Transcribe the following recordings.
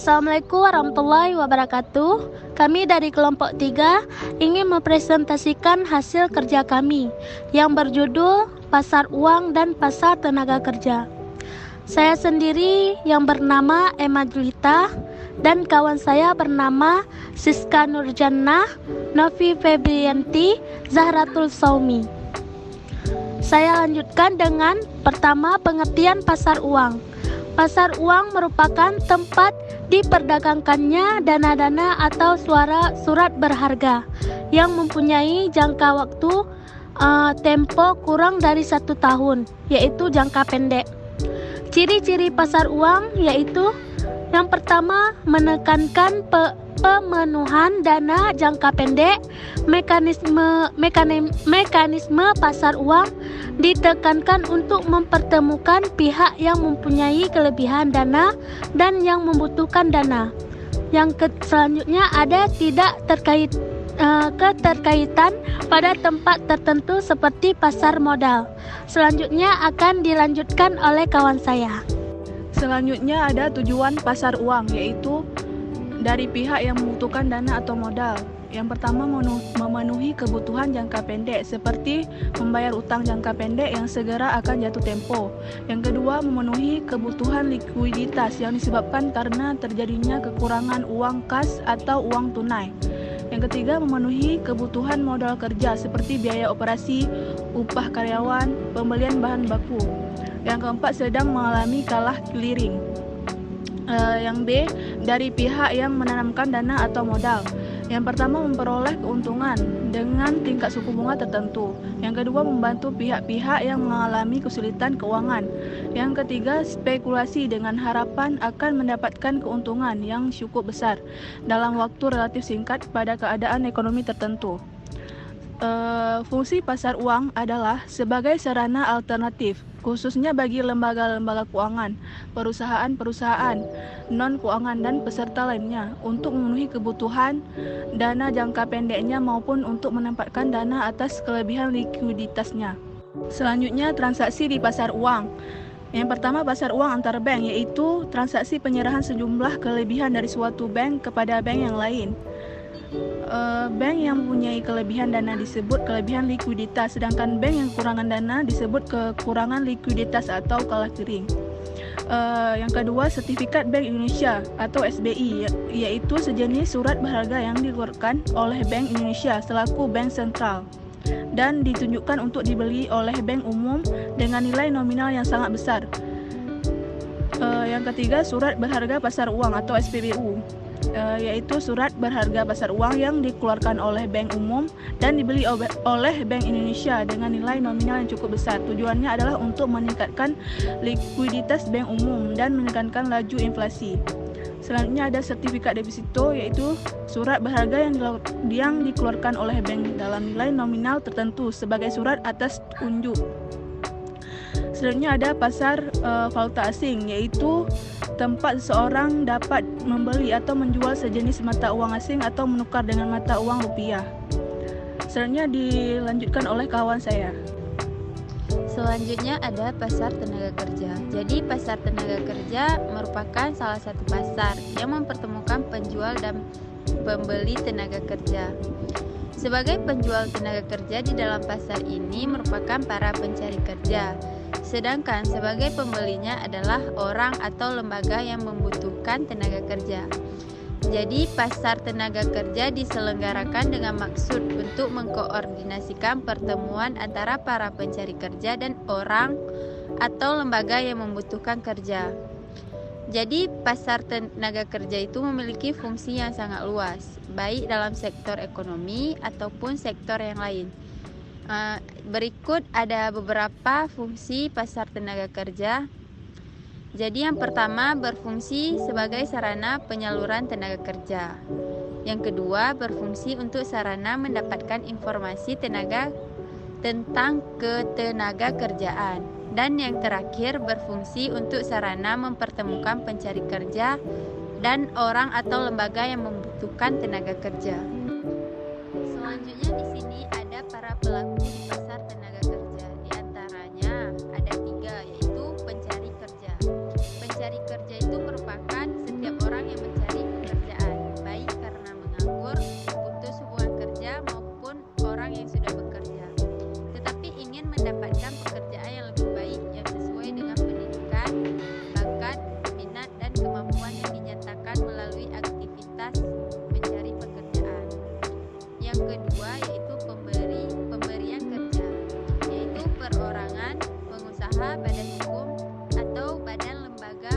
Assalamualaikum warahmatullahi wabarakatuh. Kami dari kelompok 3 ingin mempresentasikan hasil kerja kami yang berjudul Pasar Uang dan Pasar Tenaga Kerja. Saya sendiri yang bernama Emma Julita dan kawan saya bernama Siska Nurjannah, Novi Febrianti, Zahratul Saumi. Saya lanjutkan dengan pertama, pengertian pasar uang. Pasar uang merupakan tempat diperdagangkannya dana-dana atau surat berharga yang mempunyai jangka waktu tempo kurang dari 1 tahun, yaitu jangka pendek. Ciri-ciri pasar uang yaitu yang pertama, menekankan pemenuhan dana jangka pendek. Mekanisme pasar uang ditekankan untuk mempertemukan pihak yang mempunyai kelebihan dana dan yang membutuhkan dana. Selanjutnya ada keterkaitan pada tempat tertentu seperti pasar modal. Selanjutnya akan dilanjutkan oleh kawan saya. Selanjutnya ada tujuan pasar uang, yaitu dari pihak yang membutuhkan dana atau modal. Yang pertama, memenuhi kebutuhan jangka pendek seperti membayar utang jangka pendek yang segera akan jatuh tempo. Yang kedua, memenuhi kebutuhan likuiditas yang disebabkan karena terjadinya kekurangan uang kas atau uang tunai. Yang ketiga, memenuhi kebutuhan modal kerja seperti biaya operasi, upah karyawan, pembelian bahan baku. Yang keempat, sedang mengalami kalah clearing. Yang B, dari pihak yang menanamkan dana atau modal. Yang pertama, memperoleh keuntungan dengan tingkat suku bunga tertentu. Yang kedua, membantu pihak-pihak yang mengalami kesulitan keuangan. Yang ketiga, spekulasi dengan harapan akan mendapatkan keuntungan yang cukup besar dalam waktu relatif singkat pada keadaan ekonomi tertentu. Fungsi pasar uang adalah sebagai sarana alternatif, khususnya bagi lembaga-lembaga keuangan, perusahaan-perusahaan non-keuangan dan peserta lainnya untuk memenuhi kebutuhan dana jangka pendeknya maupun untuk menempatkan dana atas kelebihan likuiditasnya. Selanjutnya, transaksi di pasar uang. Yang pertama, pasar uang antar bank, yaitu transaksi penyerahan sejumlah kelebihan dari suatu bank kepada bank yang lain. Bank yang mempunyai kelebihan dana disebut kelebihan likuiditas, sedangkan bank yang kekurangan dana disebut kekurangan likuiditas atau kalah clearing. Yang kedua, sertifikat Bank Indonesia atau SBI, yaitu sejenis surat berharga yang dikeluarkan oleh Bank Indonesia selaku bank sentral dan ditunjukkan untuk dibeli oleh bank umum dengan nilai nominal yang sangat besar. Yang ketiga, surat berharga pasar uang atau SPBU, yaitu surat berharga pasar uang yang dikeluarkan oleh bank umum dan dibeli oleh Bank Indonesia dengan nilai nominal yang cukup besar. Tujuannya adalah untuk meningkatkan likuiditas bank umum dan menekankan laju inflasi. Selanjutnya ada sertifikat deposito, yaitu surat berharga yang dikeluarkan oleh bank dalam nilai nominal tertentu sebagai surat atas unjuk. Selanjutnya ada pasar valuta asing, yaitu tempat seseorang dapat membeli atau menjual sejenis mata uang asing atau menukar dengan mata uang rupiah. Selanjutnya dilanjutkan oleh kawan saya. Selanjutnya ada pasar tenaga kerja. Jadi pasar tenaga kerja merupakan salah satu pasar yang mempertemukan penjual dan pembeli tenaga kerja. Sebagai penjual tenaga kerja di dalam pasar ini merupakan para pencari kerja. Sedangkan sebagai pembelinya adalah orang atau lembaga yang membutuhkan tenaga kerja. Jadi pasar tenaga kerja diselenggarakan dengan maksud untuk mengkoordinasikan pertemuan antara para pencari kerja dan orang atau lembaga yang membutuhkan kerja. Jadi pasar tenaga kerja itu memiliki fungsi yang sangat luas, baik dalam sektor ekonomi ataupun sektor yang lain. Berikut ada beberapa fungsi pasar tenaga kerja. Jadi yang pertama, berfungsi sebagai sarana penyaluran tenaga kerja. Yang kedua, berfungsi untuk sarana mendapatkan informasi tentang ketenaga kerjaan. Dan yang terakhir, berfungsi untuk sarana mempertemukan pencari kerja dan orang atau lembaga yang membutuhkan tenaga kerja. Selanjutnya di sini ada para pelaku di pasar tenaga kerja. Di antaranya ada 3, yaitu pencari kerja. Pencari kerja itu merupakan setiap orang yang mencari yang kedua yaitu pemberian kerja, yaitu perorangan, pengusaha, badan hukum, atau badan lembaga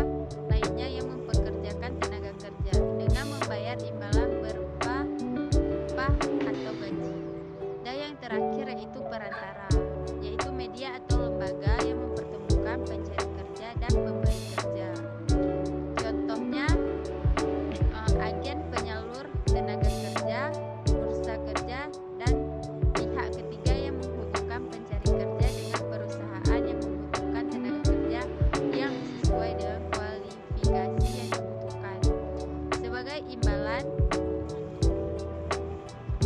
lainnya yang mempekerjakan tenaga kerja dengan membayar imbalan berupa upah atau gaji. Dan yang terakhir yaitu perantara, yaitu media atau lembaga yang mempertemukan pencari kerja dan pemberi kerja. Contohnya agen penyalur tenaga kerja, bursa kerja, dan pihak ketiga yang menghubungkan pencari kerja dengan perusahaan yang membutuhkan tenaga kerja yang sesuai dengan kualifikasi yang dibutuhkan. Sebagai imbalan,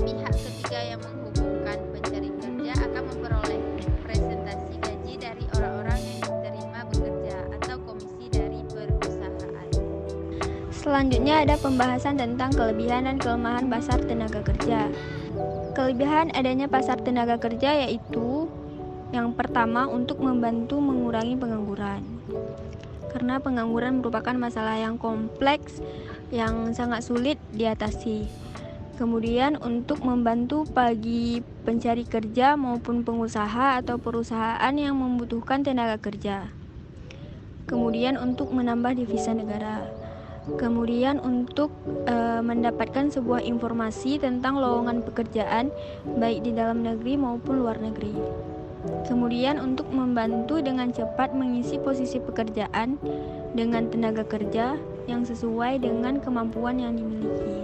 pihak ketiga yang menghubungkan pencari kerja akan memperoleh presentasi gaji dari orang-orang yang diterima bekerja atau komisi dari perusahaan. Selanjutnya ada pembahasan tentang kelebihan dan kelemahan pasar tenaga kerja. Kelebihan adanya pasar tenaga kerja yaitu yang pertama untuk membantu mengurangi pengangguran. Karena pengangguran merupakan masalah yang kompleks yang sangat sulit diatasi. Kemudian untuk membantu bagi pencari kerja maupun pengusaha atau perusahaan yang membutuhkan tenaga kerja. Kemudian untuk menambah devisa negara. Kemudian untuk mendapatkan sebuah informasi tentang lowongan pekerjaan baik di dalam negeri maupun luar negeri. Kemudian untuk membantu dengan cepat mengisi posisi pekerjaan dengan tenaga kerja yang sesuai dengan kemampuan yang dimiliki.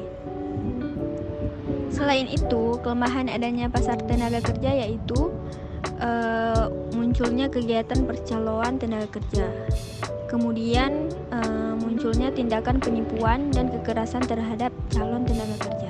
Selain itu, kelemahan adanya pasar tenaga kerja yaitu munculnya kegiatan percaloan tenaga kerja. Kemudian munculnya tindakan penipuan dan kekerasan terhadap calon tenaga kerja.